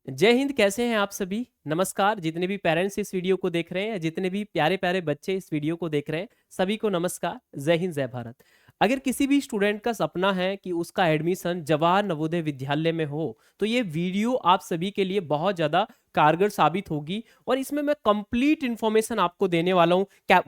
जय हिंद। कैसे हैं आप सभी? नमस्कार। जितने भी पेरेंट्स इस वीडियो को देख रहे हैं, जितने भी प्यारे प्यारे बच्चे इस वीडियो को देख रहे हैं, सभी को नमस्कार। जय हिंद, जय भारत। अगर किसी भी स्टूडेंट का सपना है कि उसका एडमिशन जवाहर नवोदय विद्यालय में हो, तो ये वीडियो आप सभी के लिए बहुत ज़्यादा कारगर साबित होगी। और इसमें मैं कंप्लीट इन्फॉर्मेशन आपको देने वाला हूँ।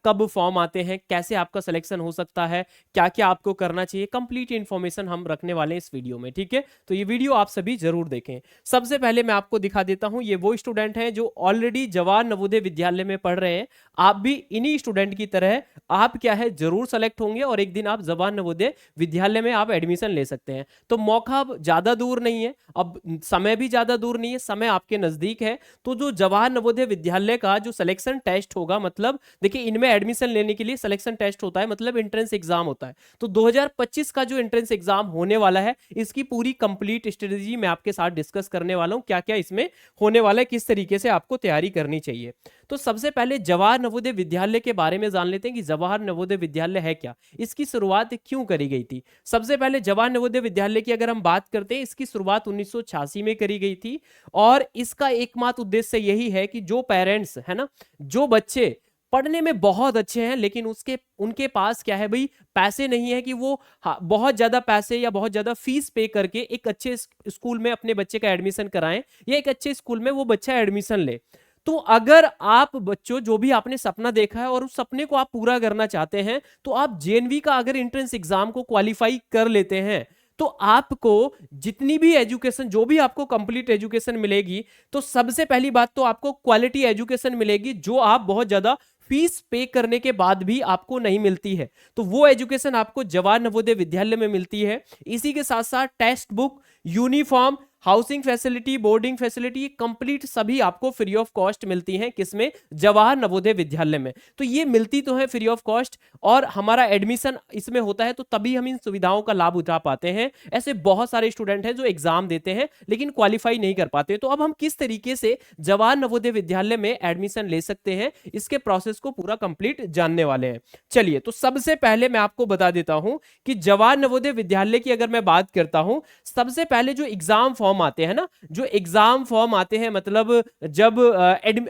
कब फॉर्म आते हैं, कैसे आपका सिलेक्शन हो सकता है, क्या क्या आपको करना चाहिए, कंप्लीट इन्फॉर्मेशन हम रखने वाले हैं इस वीडियो में। ठीक है, तो ये वीडियो आप सभी जरूर देखें। सबसे पहले मैं आपको दिखा देता हूं, ये वो स्टूडेंट हैं जो ऑलरेडी जवाहर नवोदय विद्यालय में पढ़ रहे हैं। आप भी इन्हीं स्टूडेंट की तरह आप क्या है जरूर सेलेक्ट होंगे और एक दिन आप जवाहर नवोदय विद्यालय में आप एडमिशन ले सकते हैं। तो मौका अब ज्यादा दूर नहीं है, अब समय भी ज्यादा दूर नहीं है, समय आपके नजदीक है। तो जो जवाहर नवोदय विद्यालय का जो सिलेक्शन टेस्ट होगा, मतलब देखिए इनमें एडमिशन लेने के लिए सिलेक्शन टेस्ट होता है, मतलब एंट्रेंस एग्जाम होता है। तो 2025 का जो एंट्रेंस एग्जाम होने वाला है, इसकी पूरी कंप्लीट स्ट्रेटेजी मैं आपके साथ डिस्कस करने वाला हूं। क्या क्या इसमें होने वाला है, किस तरीके से आपको तैयारी करनी चाहिए। तो सबसे पहले जवाहर नवोदय विद्यालय के बारे में जान लेते हैं कि जवाहर नवोदय विद्यालय है क्या, इसकी शुरुआत क्यों करी गई थी। सबसे पहले जवाहर नवोदय विद्यालय की अगर हम बात करते हैं, इसकी शुरुआत 1986 में करी गई थी। और इसका एकमात्र उद्देश्य यही है कि जो पेरेंट्स है ना, जो बच्चे पढ़ने में बहुत अच्छे हैं लेकिन उसके उनके पास क्या है भाई, पैसे नहीं है कि वो बहुत ज्यादा पैसे या बहुत ज्यादा फीस पे करके एक अच्छे स्कूल में अपने बच्चे का एडमिशन कराएं या एक अच्छे स्कूल में वो बच्चा एडमिशन ले। तो अगर आप बच्चों जो भी आपने सपना देखा है और उस सपने को आप पूरा करना चाहते हैं, तो आप जेएनवी का अगर एंट्रेंस एग्जाम को क्वालिफाई कर लेते हैं, तो आपको जितनी भी एजुकेशन, जो भी आपको कंप्लीट एजुकेशन मिलेगी, तो सबसे पहली बात तो आपको क्वालिटी एजुकेशन मिलेगी, जो आप बहुत ज्यादा फीस पे करने के बाद भी आपको नहीं मिलती है। तो वो एजुकेशन आपको जवाहर नवोदय विद्यालय में मिलती है। इसी के साथ साथ text book, uniform, housing facility, boarding facility, complete सभी आपको फ्री ऑफ कॉस्ट मिलती हैं। किसमें? जवाहर नवोदय विद्यालय में। तो ये मिलती तो है फ्री ऑफ कॉस्ट, और हमारा एडमिशन इसमें होता है, तो तभी हम इन सुविधाओं का लाभ उठा पाते हैं। ऐसे बहुत सारे स्टूडेंट हैं जो एग्जाम देते हैं लेकिन क्वालिफाई नहीं कर पाते। तो अब हम किस तरीके से जवाहर नवोदय विद्यालय में एडमिशन ले सकते हैं, इसके प्रोसेस को पूरा कंप्लीट जानने वाले हैं। चलिए, तो सबसे पहले मैं आपको बता देता हूं कि जवाहर नवोदय विद्यालय की अगर मैं बात करता हूं, सबसे पहले जो एग्जाम फॉर्म आते हैं ना, जो एग्जाम फॉर्म आते हैं, मतलब जब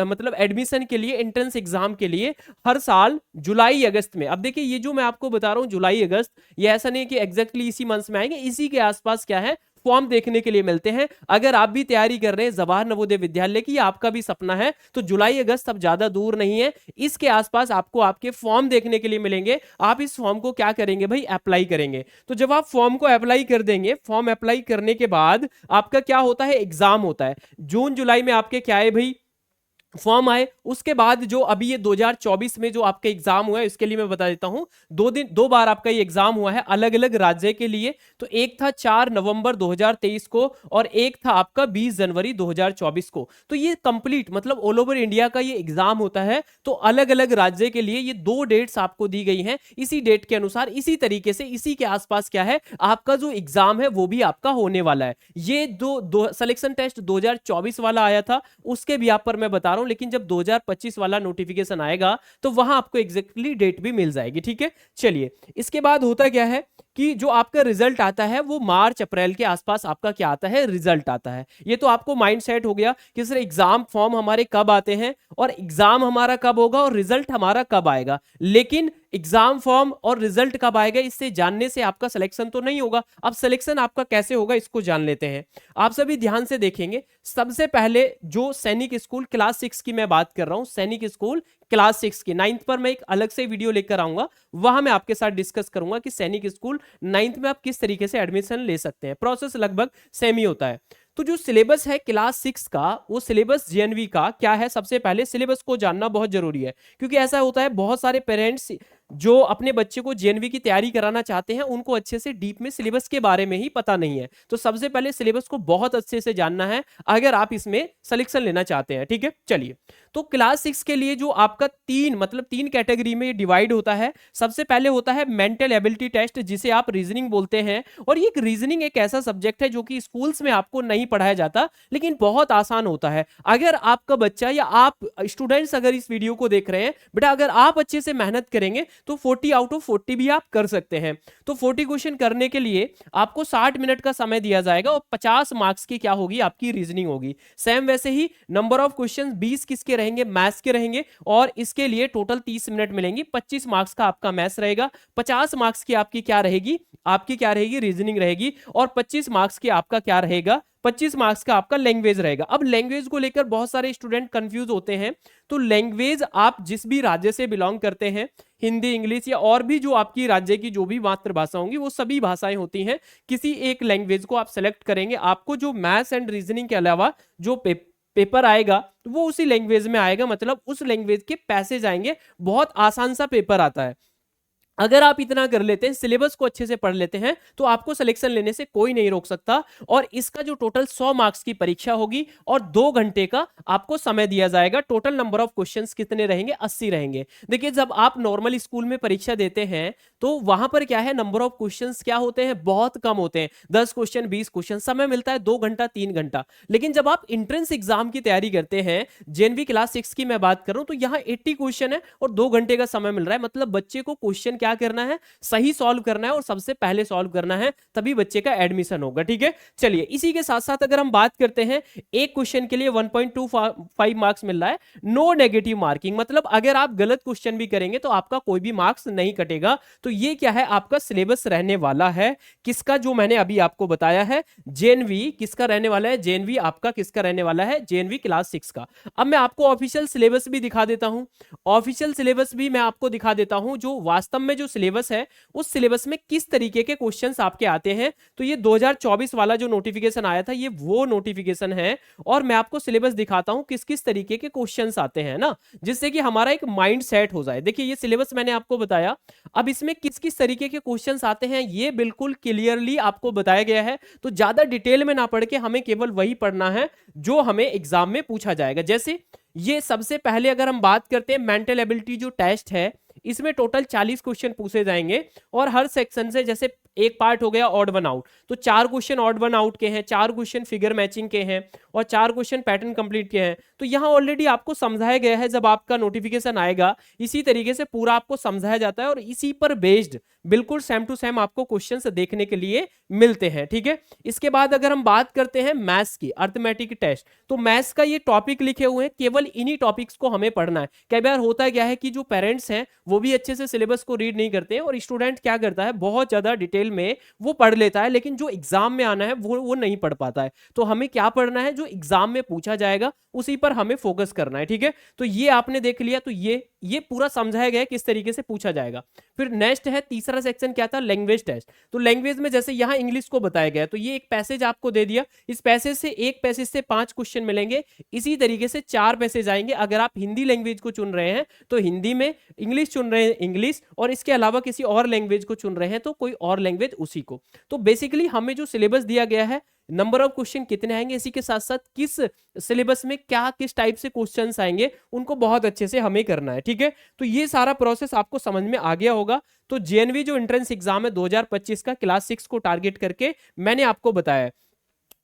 मतलब एडमिशन के लिए, एंट्रेंस एग्जाम के लिए हर साल जुलाई अगस्त में। अब देखिए ये जो मैं आपको बता रहा हूं जुलाई अगस्त, ये ऐसा नहीं कि एग्जैक्टली इसी मंथ में आएंगे, इसी के आसपास क्या है फॉर्म देखने के लिए मिलते हैं। अगर आप भी तैयारी कर रहे हैं जवाहर नवोदय विद्यालय की, आपका भी सपना है, तो जुलाई अगस्त अब ज्यादा दूर नहीं है, इसके आसपास आपको आपके फॉर्म देखने के लिए मिलेंगे। आप इस फॉर्म को क्या करेंगे भाई, अप्लाई करेंगे। तो जब आप फॉर्म को अप्लाई कर देंगे, फॉर्म अप्लाई करने के बाद आपका क्या होता है, एग्जाम होता है। जून जुलाई में आपके क्या है भाई, फॉर्म आए। उसके बाद जो अभी ये 2024 में जो आपका एग्जाम हुआ है, इसके लिए मैं बता देता हूं, दो बार आपका ये एग्जाम हुआ है अलग अलग राज्य के लिए। तो एक था 4 नवंबर 2023 को और एक था आपका 20 जनवरी 2024 को। तो ये कंप्लीट मतलब ऑल ओवर इंडिया का ये एग्जाम होता है। तो अलग अलग राज्य के लिए ये 2 डेट्स आपको दी गई हैं। इसी डेट के अनुसार, इसी तरीके से, इसी के आसपास क्या है, आपका जो एग्जाम है वो भी आपका होने वाला है। ये दो सिलेक्शन टेस्ट 2024 वाला आया था, उसके भी आप पर मैं बता रहा हूं, लेकिन जब 2025 वाला नोटिफिकेशन आएगा तो वहां आपको एग्जैक्टली डेट भी मिल जाएगी। ठीक है, चलिए, इसके बाद होता क्या है कि जो आपका रिजल्ट आता है वो मार्च अप्रैल के आसपास आपका क्या आता है, रिजल्ट आता है। ये तो आपको माइंड सेट हो गया कि सर एग्जाम फॉर्म हमारे कब आते हैं और एग्जाम हमारा कब होगा और रिजल्ट हमारा कब आएगा। लेकिन एग्जाम फॉर्म और रिजल्ट कब आएगा, इससे जानने से आपका सिलेक्शन तो नहीं होगा। अब सिलेक्शन आपका कैसे होगा, इसको जान लेते हैं। आप सभी ध्यान से देखेंगे। सबसे पहले जो सैनिक स्कूल क्लास 6 की मैं बात कर रहा हूं, सैनिक स्कूल क्लास 6 की, 9th पर मैं एक अलग से वीडियो लेकर आऊंगा, वहां मैं आपके साथ डिस्कस करूंगा कि सैनिक स्कूल 9th में आप किस तरीके से एडमिशन ले सकते हैं। प्रोसेस लगभग सेम ही होता है। तो जो सिलेबस है क्लास 6 का, वो सिलेबस जेएनवी का क्या है, सबसे पहले सिलेबस को जानना बहुत जरूरी है। क्योंकि ऐसा होता है बहुत सारे पेरेंट्स जो अपने बच्चे को जेएनवी की तैयारी कराना चाहते हैं, उनको अच्छे से डीप में सिलेबस के बारे में ही पता नहीं है। तो सबसे पहले सिलेबस को बहुत अच्छे से जानना है अगर आप इसमें सिलेक्शन लेना चाहते हैं। ठीक है, चलिए, तो क्लास 6 के लिए जो आपका तीन कैटेगरी में डिवाइड होता है। सबसे पहले होता है मेंटल एबिलिटी टेस्ट, जिसे आप रीजनिंग बोलते हैं। और ये रीजनिंग एक ऐसा सब्जेक्ट है जो कि स्कूल्स में आपको नहीं पढ़ाया जाता, लेकिन बहुत आसान होता है। अगर आपका बच्चा या आप स्टूडेंट्स अगर इस वीडियो को देख रहे हैं, बेटा अगर आप अच्छे से मेहनत करेंगे तो 40 आउट ऑफ 40 भी आप कर सकते हैं। तो 40 क्वेश्चन करने के लिए आपको 60 मिनट का समय दिया जाएगा और 50 मार्क्स की क्या होगी, आपकी रीजनिंग होगी। सेम वैसे ही नंबर ऑफ क्वेश्चन 20 किसके रहेंगे, मैथ्स के रहेंगे, और इसके लिए टोटल 30 मिनट मिलेंगी। 25 मार्क्स का आपका मैथ्स रहेगा, 50 मार्क्स की आपकी क्या रहेगी, रीजनिंग रहेगी, और 25 मार्क्स की आपका क्या रहेगा, 25 मार्क्स का आपका लैंग्वेज रहेगा। अब लैंग्वेज को लेकर बहुत सारे स्टूडेंट कंफ्यूज होते हैं। तो लैंग्वेज आप जिस भी राज्य से बिलोंग करते हैं, हिंदी, इंग्लिश या और भी जो आपकी राज्य की जो भी मातृभाषा होंगी, वो सभी भाषाएं होती हैं, किसी एक लैंग्वेज को आप सेलेक्ट करेंगे। आपको जो मैथ्स एंड रीजनिंग के अलावा जो पेपर आएगा तो वो उसी लैंग्वेज में आएगा, मतलब उस लैंग्वेज के पैसेज आएंगे। बहुत आसान सा पेपर आता है। अगर आप इतना कर लेते हैं, सिलेबस को अच्छे से पढ़ लेते हैं, तो आपको सिलेक्शन लेने से कोई नहीं रोक सकता। और इसका जो टोटल 100 मार्क्स की परीक्षा होगी और 2 घंटे का आपको समय दिया जाएगा। टोटल नंबर ऑफ क्वेश्चंस कितने रहेंगे, 80 रहेंगे। देखिए, जब आप नॉर्मल स्कूल में परीक्षा देते हैं तो वहां पर क्या है, नंबर ऑफ क्वेश्चंस क्या होते हैं, बहुत कम होते हैं। 10 क्वेश्चन, 20 क्वेश्चन, समय मिलता है 2 घंटा 3 घंटा। लेकिन जब आप इंट्रेंस एग्जाम की तैयारी करते हैं, जेएनवी क्लास 6 की मैं बात कर रहा हूं, तो यहाँ 80 क्वेश्चन है और 2 घंटे का समय मिल रहा है। मतलब बच्चे को क्वेश्चन क्या करना है, सही सॉल्व करना है और सबसे पहले सॉल्व करना है, तभी बच्चे का एडमिशन होगा। ठीक है, चलिए इसी के साथ साथ अगर हम बात करते हैं, एक क्वेश्चन के लिए 1.25 मार्क्स मिल रहा है। नो नेगेटिव मार्किंग, मतलब अगर आप गलत क्वेश्चन भी करेंगे तो आपका कोई भी मार्क्स नहीं कटेगा। तो ये क्या है, आपका सिलेबस रहने वाला है किसका, जो मैंने अभी आपको बताया है, जेएनवी किसका रहने वाला है, जेएनवी आपका किसका रहने वाला है, जेएनवी क्लास 6 का। अब मैं आपको ऑफिशियल सिलेबस भी दिखा देता हूं। ऑफिशियल सिलेबस भी मैं आपको दिखा देता हूं, जो वास्तव में जो सिलेबस है उस सिलेबस में किस तरीके के क्वेश्चंस आपके आते हैं। तो ये 2024 वाला जो नोटिफिकेशन आया था, ये वो नोटिफिकेशन है। और मैं आपको सिलेबस दिखाता हूं किस किस तरीके के क्वेश्चंस आते हैं ना, जिससे कि हमारा एक माइंड सेट हो जाए। देखिए, ये सिलेबस मैंने आपको बताया, अब इसमें किस किस तरीके के क्वेश्चंस आते हैं ये बिल्कुल क्लियरली आपको बताया गया है। तो ज्यादा डिटेल में ना पढ़ के हमें केवल वही पढ़ना है जो हमें एग्जाम में पूछा जाएगा। जैसे ये सबसे पहले अगर हम बात करते हैं, मेंटल एबिलिटी जो टेस्ट है, इसमें टोटल 40 क्वेश्चन पूछे जाएंगे और हर सेक्शन से, जैसे एक पार्ट हो गया ऑड वन आउट, तो 4 क्वेश्चन ऑड वन आउट के हैं, 4 क्वेश्चन फिगर मैचिंग के हैं और 4 क्वेश्चन पैटर्न कंप्लीट के हैं। तो यहां ऑलरेडी आपको समझाया गया है, जब आपका नोटिफिकेशन आएगा इसी तरीके से पूरा आपको समझाया जाता है और इसी पर बेस्ड बिल्कुल सेम टू सेम आपको क्वेश्चंस देखने के लिए मिलते हैं। ठीक है, इसके बाद अगर हम बात करते हैं मैथ्स की, अर्थमेटिक टेस्ट, तो मैथ्स का ये टॉपिक लिखे हुए हैं, केवल इन्हीं टॉपिक्स को हमें पढ़ना है। कई बार होता क्या है कि जो पेरेंट्स हैं वो भी अच्छे से सिलेबस को रीड नहीं करते हैं और स्टूडेंट क्या करता है, बहुत ज्यादा डिटेल में वो पढ़ लेता है, लेकिन जो एग्जाम में आना है वो नहीं पढ़ पाता है। तो हमें क्या पढ़ना है, जो एग्जाम में पूछा जाएगा उसी पर हमें फोकस करना है। ठीक है, तो ये आपने देख लिया, तो ये पूरा समझाया गया है किस तरीके से पूछा जाएगा। फिर नेक्स्ट है, तीसरा सेक्शन क्या था, लैंग्वेज टेस्ट। तो लैंग्वेज में जैसे यहां इंग्लिश को बताया गया, तो ये एक पैसेज आपको दे दिया, इस पैसेज से एक पैसेज से 5 क्वेश्चन मिलेंगे, इसी तरीके से 4 पैसेज आएंगे। अगर आप हिंदी लैंग्वेज को चुन रहे हैं तो हिंदी में, इंग्लिश चुन रहे हैं इंग्लिश, और इसके अलावा किसी और लैंग्वेज को चुन रहे हैं तो कोई और लैंग्वेज उसी को। तो बेसिकली हमें जो सिलेबस दिया गया है, नंबर ऑफ क्वेश्चन कितने आएंगे, इसी के साथ साथ किस सिलेबस में क्या किस टाइप से क्वेश्चंस आएंगे, उनको बहुत अच्छे से हमें करना है। ठीक है, तो ये सारा प्रोसेस आपको समझ में आ गया होगा। तो जेएनवी जो एंट्रेंस एग्जाम है 2025 का, क्लास 6 को टारगेट करके मैंने आपको बताया।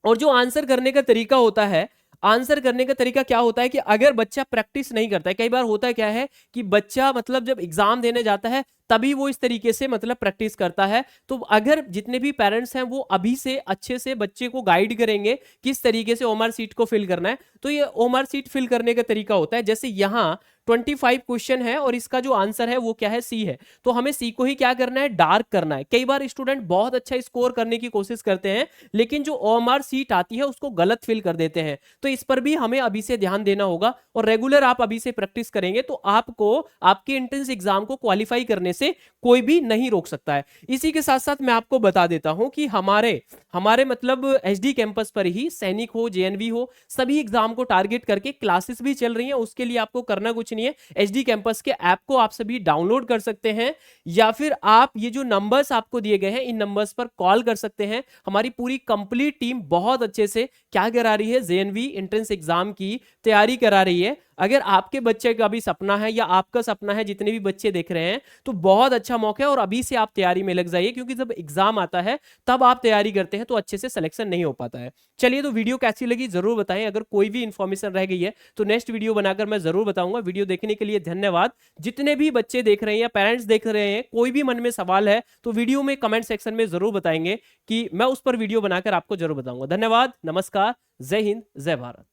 और जो आंसर करने का तरीका होता है, आंसर करने का तरीका क्या होता है कि अगर बच्चा प्रैक्टिस नहीं करता है, कई बार होता है क्या है कि बच्चा मतलब जब एग्जाम देने जाता है तभी वो इस तरीके से मतलब प्रैक्टिस करता है। तो अगर जितने भी पेरेंट्स हैं वो अभी से अच्छे से बच्चे को गाइड करेंगे किस तरीके से ओएमआर सीट को फिल करना है, तो ये ओएमआर सीट फिल करने का तरीका होता है। जैसे यहाँ 25 क्वेश्चन है और इसका जो आंसर है वो क्या है, सी है, तो हमें सी को ही क्या करना है, डार्क करना है। कई बार स्टूडेंट बहुत अच्छा स्कोर करने की कोशिश करते हैं लेकिन जो ओएमआर सीट आती है उसको गलत फिल कर देते हैं। तो इस पर भी हमें अभी से ध्यान देना होगा और रेगुलर आप अभी से प्रैक्टिस करेंगे तो आपको आपके एंट्रेंस एग्जाम को क्वालिफाई करने से कोई भी नहीं रोक सकता है। इसी के साथ साथ मैं आपको बता देता हूं कि हमारे मतलब एचडी कैंपस पर ही सैनिक हो, जेएनवी हो, सभी एग्जाम को टारगेट करके क्लासेस भी चल रही हैं। उसके लिए आपको करना कुछ नहीं है, एचडी कैंपस के ऐप को आप सभी डाउनलोड कर सकते हैं या फिर आप ये जो नंबर्स आपको दिए गए हैं इन नंबर्स पर कॉल कर सकते हैं। हमारी पूरी कंप्लीट टीम बहुत अच्छे से क्या करा रही है, जेएनवी एंट्रेंस एग्जाम की तैयारी करा रही है। अगर आपके बच्चे का भी सपना है या आपका सपना है, जितने भी बच्चे देख रहे हैं, तो बहुत अच्छा मौका है और अभी से आप तैयारी में लग जाइए, क्योंकि जब एग्जाम आता है तब आप तैयारी करते हैं तो अच्छे से सिलेक्शन नहीं हो पाता है। चलिए, तो वीडियो कैसी लगी जरूर बताएं। अगर कोई भी इंफॉर्मेशन रह गई है तो नेक्स्ट वीडियो बनाकर मैं जरूर बताऊंगा। वीडियो देखने के लिए धन्यवाद। जितने भी बच्चे देख रहे हैं या पेरेंट्स देख रहे हैं, कोई भी मन में सवाल है तो वीडियो में कमेंट सेक्शन में जरूर बताएंगे कि मैं उस पर वीडियो बनाकर आपको जरूर बताऊंगा। धन्यवाद, नमस्कार, जय हिंद, जय भारत।